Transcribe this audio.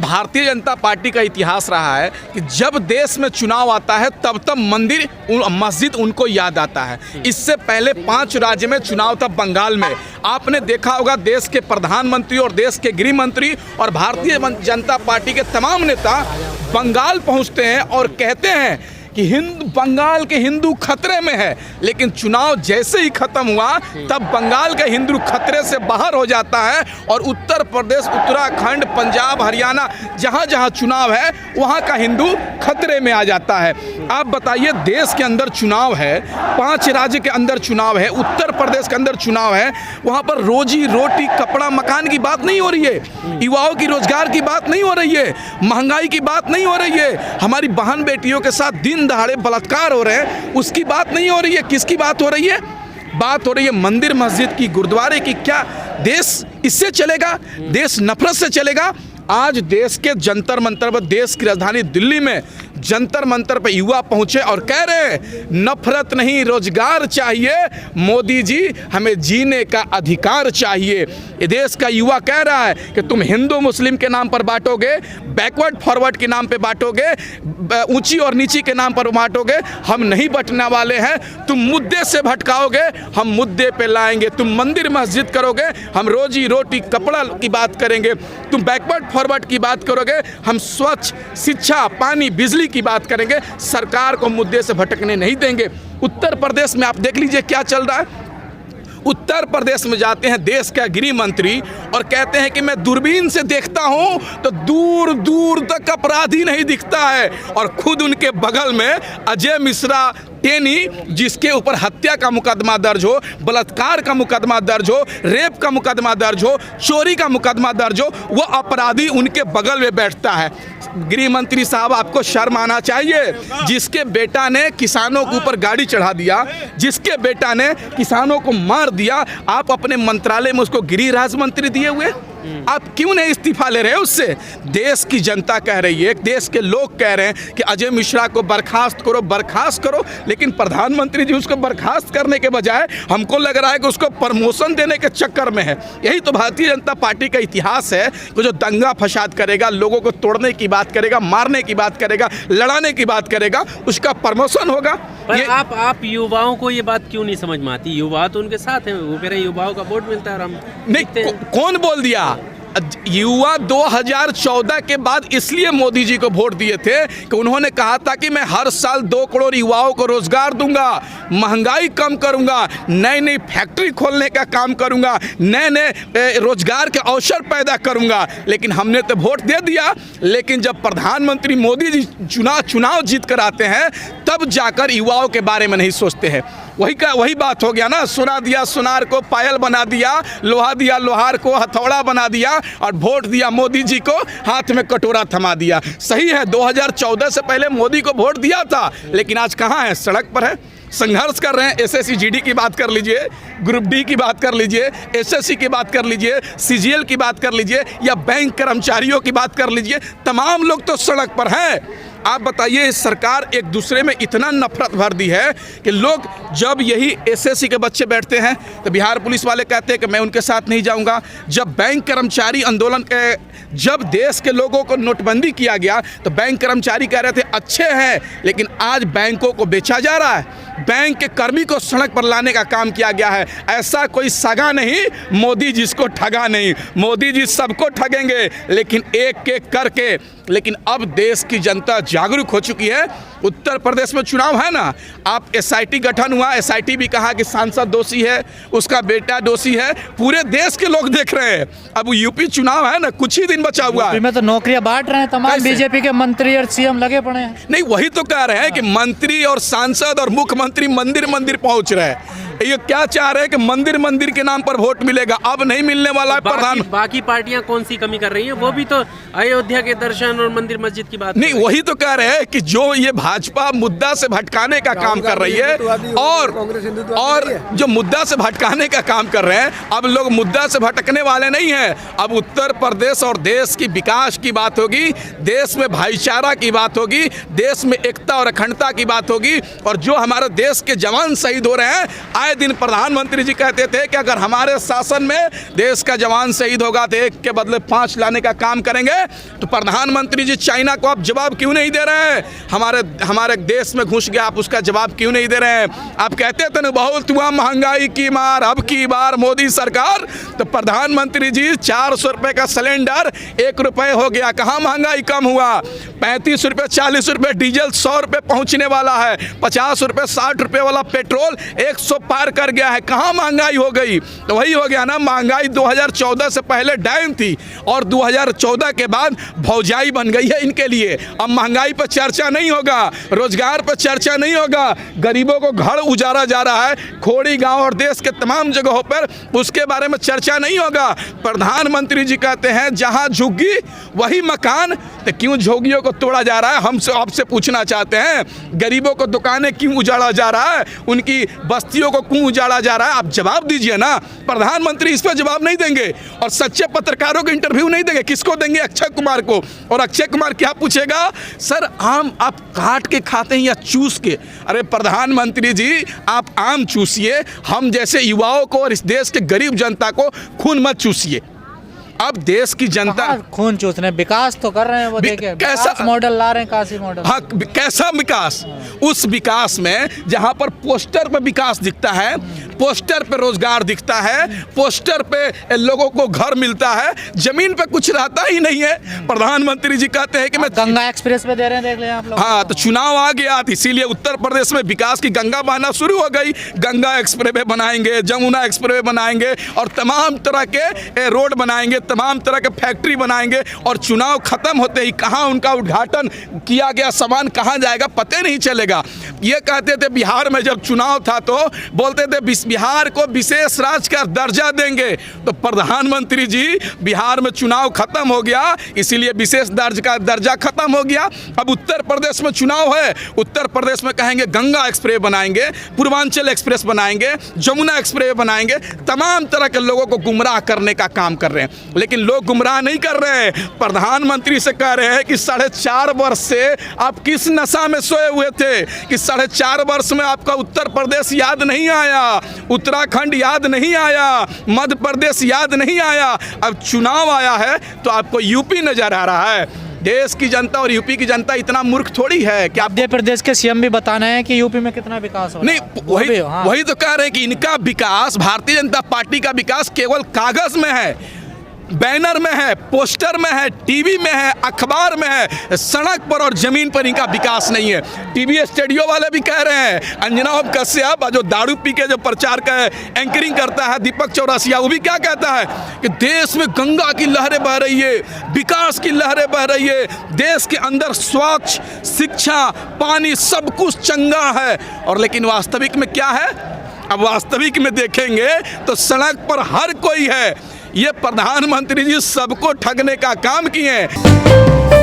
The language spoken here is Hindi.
भारतीय जनता पार्टी का इतिहास रहा है कि जब देश में चुनाव आता है तब तब मंदिर मस्जिद उनको याद आता है। इससे पहले 5 राज्य में चुनाव था बंगाल में। आपने देखा होगा देश के प्रधानमंत्री और देश के गृह मंत्री और भारतीय जनता पार्टी के तमाम नेता बंगाल पहुंचते हैं और कहते हैं कि बंगाल के हिंदू खतरे में है, लेकिन चुनाव जैसे ही खत्म हुआ तब बंगाल का हिंदू खतरे से बाहर हो जाता है और उत्तर प्रदेश, उत्तराखंड, पंजाब, हरियाणा जहाँ जहाँ चुनाव है वहाँ का हिंदू खतरे में आ जाता है। आप बताइए, देश के अंदर चुनाव है, 5 राज्य के अंदर चुनाव है, उत्तर प्रदेश के अंदर चुनाव है, वहाँ पर रोजी रोटी, कपड़ा, मकान की बात नहीं हो रही है, युवाओं की रोजगार की बात नहीं हो रही है, महंगाई की बात नहीं हो रही है, हमारी बहन बेटियों के साथ दिन दहाड़े बलात्कार हो रहे हैं उसकी बात नहीं हो रही है। किसकी बात हो रही है? बात हो रही है मंदिर मस्जिद की, गुरुद्वारे की। क्या देश इससे चलेगा? देश नफरत से चलेगा? आज देश के जंतर मंतर पर, देश की राजधानी दिल्ली में जंतर मंतर पर युवा पहुंचे और कह रहे हैं नफरत नहीं, रोजगार चाहिए, मोदी जी हमें जीने का अधिकार चाहिए। ये देश का युवा कह रहा है कि तुम हिंदू मुस्लिम के नाम पर बांटोगे, बैकवर्ड फॉरवर्ड के नाम पे बांटोगे, ऊंची और नीची के नाम पर बांटोगे, हम नहीं बंटने वाले हैं। तुम मुद्दे से भटकाओगे, हम मुद्दे पे लाएंगे। तुम मंदिर मस्जिद करोगे, हम रोजी रोटी कपड़ा की बात करेंगे। तुम बैकवर्ड फॉरवर्ड की बात करोगे, हम स्वच्छ शिक्षा, पानी, बिजली की बात करेंगे। सरकार को मुद्दे से भटकने नहीं देंगे। उत्तर प्रदेश में आप देख लीजिए क्या चल रहा है। उत्तर प्रदेश में जाते हैं देश का गृह मंत्री और कहते हैं कि मैं दूरबीन से देखता हूं तो दूर दूर तक अपराधी नहीं दिखता है, और खुद उनके बगल में अजय मिश्रा टेनी, जिसके ऊपर हत्या का मुकदमा दर्ज हो, बलात्कार का मुकदमा दर्ज हो, रेप का मुकदमा दर्ज हो, चोरी का मुकदमा दर्ज हो, वो अपराधी उनके बगल में बैठता है। गृह मंत्री साहब, आपको शर्म आना चाहिए। जिसके बेटा ने किसानों के ऊपर गाड़ी चढ़ा दिया, जिसके बेटा ने किसानों को मार दिया, आप अपने मंत्रालय में उसको गृह राज्य मंत्री दिए हुए, आप क्यों नहीं इस्तीफा ले रहे हैं उससे? देश की जनता कह रही है, देश के लोग कह रहे हैं कि अजय मिश्रा को बर्खास्त करो, बर्खास्त करो, लेकिन प्रधानमंत्री जी उसको बर्खास्त करने के बजाय हमको लग रहा है कि उसको प्रमोशन देने के चक्कर में है। यही तो भारतीय जनता पार्टी का इतिहास है कि जो दंगा फसाद करेगा, लोगों को तोड़ने की बात करेगा, मारने की बात करेगा, लड़ाने की बात करेगा, उसका प्रमोशन होगा। पर आप युवाओं को ये बात क्यों नहीं समझ में आती? युवा तो उनके साथ हैं, वो कह रहे हैं युवाओं का वोट मिलता है और हम नहीं। कौन बोल दिया? युवा 2014 के बाद इसलिए मोदी जी को वोट दिए थे कि उन्होंने कहा था कि मैं हर साल 2 करोड़ युवाओं को रोजगार दूंगा, महंगाई कम करूंगा, नई नई फैक्ट्री खोलने का काम करूंगा, नए नए रोजगार के अवसर पैदा करूंगा। लेकिन हमने तो वोट दे दिया, लेकिन जब प्रधानमंत्री मोदी जी चुनाव जीत कर आते हैं तब जाकर युवाओं के बारे में नहीं सोचते हैं। वही बात हो गया ना, सोना दिया सोनार को पायल बना दिया, लोहा दिया लोहार को हथौड़ा बना दिया, और वोट दिया मोदी जी को, हाथ में कटोरा थमा दिया। सही है, 2014 से पहले मोदी को वोट दिया था, लेकिन आज कहाँ है? सड़क पर है, संघर्ष कर रहे हैं। एसएससी जीडी की बात कर लीजिए, ग्रुप डी की बात कर लीजिए, एसएससी की बात कर लीजिए, सीजीएल की बात कर लीजिए, या बैंक कर्मचारियों की बात कर लीजिए, तमाम लोग तो सड़क पर हैं। आप बताइए, सरकार एक दूसरे में इतना नफरत भर दी है कि लोग, जब यही एसएससी के बच्चे बैठते हैं तो बिहार पुलिस वाले कहते हैं कि मैं उनके साथ नहीं जाऊंगा। जब बैंक कर्मचारी आंदोलन जब देश के लोगों को नोटबंदी किया गया तो बैंक कर्मचारी कह रहे थे अच्छे हैं, लेकिन आज बैंकों को बेचा जा रहा है, बैंक के कर्मी को सड़क पर लाने का काम किया गया है। ऐसा कोई सगा नहीं, मोदी जिसको ठगा नहीं। मोदी जी सबको ठगेंगे, लेकिन एक एक करके। लेकिन अब देश की जनता जागरूक हो चुकी है। उत्तर प्रदेश में चुनाव है ना, आप एसआईटी गठन हुआ, एसआईटी भी कहा कि सांसद दोषी है, उसका बेटा दोषी है, पूरे देश के लोग देख रहे हैं। अब यूपी चुनाव है ना, कुछ ही दिन बचा हुआ है। में तो नौकरियां बांट रहे हैं तमाम बीजेपी के मंत्री और सीएम लगे पड़े हैं। नहीं, वही तो कह रहे हैं कि मंत्री और सांसद और मुख्यमंत्री मंदिर मंदिर पहुंच रहे हैं। ये क्या चाह रहे हैं कि मंदिर मंदिर के नाम पर वोट मिलेगा? अब नहीं मिलने वाला है। बाकी पार्टियां कौन सी कमी कर रही हैं? वो भी तो अयोध्या के दर्शन और मंदिर मस्जिद की बात नहीं, वही तो कह रहे हैं कि जो ये भाजपा मुद्दा से भटकाने का काम कर रही है, और जो मुद्दा से भटकाने का काम कर रहे हैं, अब लोग मुद्दा से भटकने वाले नहीं हैं। अब उत्तर प्रदेश और देश की विकास की बात होगी, देश में भाईचारा की बात होगी, देश में एकता और अखंडता की बात होगी, और जो हमारे देश के जवान शहीद हो रहे हैं, आए दिन प्रधानमंत्री जी कहते थे कि अगर हमारे शासन में देश का जवान शहीद होगा तो 1 के बदले 5 लाने का काम करेंगे। तो प्रधानमंत्री जी चाइना को आप जवाब क्यों नहीं दे रहे हैं? हमारे देश में घुस गया, आप उसका जवाब क्यों नहीं दे रहे हैं? आप कहते थे ना बहुत हुआ महंगाई की मार, अब की बार मोदी सरकार। तो प्रधानमंत्री जी 400 रुपये का सिलेंडर 1 रुपये हो गया, कहाँ महंगाई कम हुआ? 35 रुपये 40 रुपये डीजल 100 रुपये पहुँचने वाला है, 50 रुपये 60 रुपये वाला पेट्रोल 100 पार कर गया है, कहाँ महंगाई हो गई? तो वही हो गया ना, महंगाई 2014 से पहले डाउन थी और 2014 के बाद भौजाई बन गई है इनके लिए। अब महंगाई पर चर्चा नहीं होगा, रोजगार पर चर्चा नहीं होगा, गरीबों को घर उजाड़ा जा रहा है खोड़ी गांव और देश के तमाम जगहों पर, उसके बारे में चर्चा नहीं होगा। प्रधानमंत्री जी कहते हैं जहां झुग्गी वही मकान, तो क्यों झोगियों को तोड़ा जा रहा है? हमसे आपसे पूछना चाहते हैं, गरीबों को दुकानें क्यों उजाड़ा जा रहा है, उनकी बस्तियों को क्यों उजाड़ा जा रहा है? आप जवाब दीजिए ना। प्रधानमंत्री इस पर जवाब नहीं देंगे और सच्चे पत्रकारों को इंटरव्यू नहीं देंगे। किसको देंगे? अक्षय कुमार को। और अक्षय कुमार क्या पूछेगा? सर आम आप काट के खाते हैं या चूस के? अरे प्रधानमंत्री जी, आप आम चूसिए, हम जैसे युवाओं को और इस देश के गरीब जनता को खून मत चूसिए। अब देश की जनता खून चूस रहे हैं, विकास तो कर रहे हैं वो, देखिए कैसा मॉडल ला रहे हैं, काशी मॉडल। हाँ, कैसा विकास? उस विकास में जहां पर पोस्टर पे विकास दिखता है, पोस्टर पे रोजगार दिखता है, पोस्टर पे लोगों को घर मिलता है, जमीन पे कुछ रहता ही नहीं है। प्रधानमंत्री जी कहते हैं कि मैं गंगा एक्सप्रेस पे दे रहे हैं, देख लें आप लोग। हाँ, तो चुनाव आ गया, इसीलिए उत्तर प्रदेश में विकास की गंगा बहना शुरू हो गई। गंगा एक्सप्रेस बनाएंगे, जमुना एक्सप्रेस बनाएंगे और तमाम तरह के रोड बनाएंगे, तमाम तरह के फैक्ट्री बनाएंगे। और चुनाव खत्म होते ही कहाँ उनका उद्घाटन किया गया, सामान कहाँ जाएगा पता नहीं चलेगा। ये कहते थे बिहार में जब चुनाव था तो बोलते थे बिहार को विशेष राज्य का दर्जा देंगे। तो प्रधानमंत्री जी, बिहार में चुनाव खत्म हो गया, इसीलिए विशेष दर्जा खत्म हो गया। अब उत्तर प्रदेश में चुनाव है, उत्तर प्रदेश में कहेंगे गंगा एक्सप्रेस बनाएंगे, पूर्वांचल एक्सप्रेस बनाएंगे, जमुना एक्सप्रेस बनाएंगे, तमाम तरह के लोगों को गुमराह करने का काम कर रहे हैं। लेकिन लोग गुमराह नहीं कर रहे हैं, प्रधानमंत्री से कह रहे हैं कि 4.5 वर्ष से आप किस नशा में सोए हुए थे कि 4.5 वर्ष में आपका उत्तर प्रदेश याद नहीं आया, उत्तराखंड याद नहीं आया, मध्य प्रदेश याद नहीं आया। अब चुनाव आया है तो आपको यूपी नजर आ रहा है। देश की जनता और यूपी की जनता इतना मूर्ख थोड़ी है कि मध्य प्रदेश के सीएम भी बताना है कि यूपी में कितना विकास हो रहा है। नहीं, वही तो कह रहे हैं कि इनका विकास, भारतीय जनता पार्टी का विकास केवल कागज में है, बैनर में है, पोस्टर में है, टीवी में है, अखबार में है, सड़क पर और जमीन पर इनका विकास नहीं है। टीवी स्टूडियो वाले भी कह रहे हैं, अंजना कश्यप जो दारू पी के जो प्रचार का एंकरिंग करता है, दीपक चौरसिया, वो भी क्या कहता है कि देश में गंगा की लहरें बह रही है, विकास की लहरें बह रही है, देश के अंदर स्वच्छ शिक्षा, पानी, सब कुछ चंगा है। और लेकिन वास्तविक में क्या है? अब वास्तविक में देखेंगे तो सड़क पर हर कोई है। ये प्रधानमंत्री जी सबको ठगने का काम किए हैं।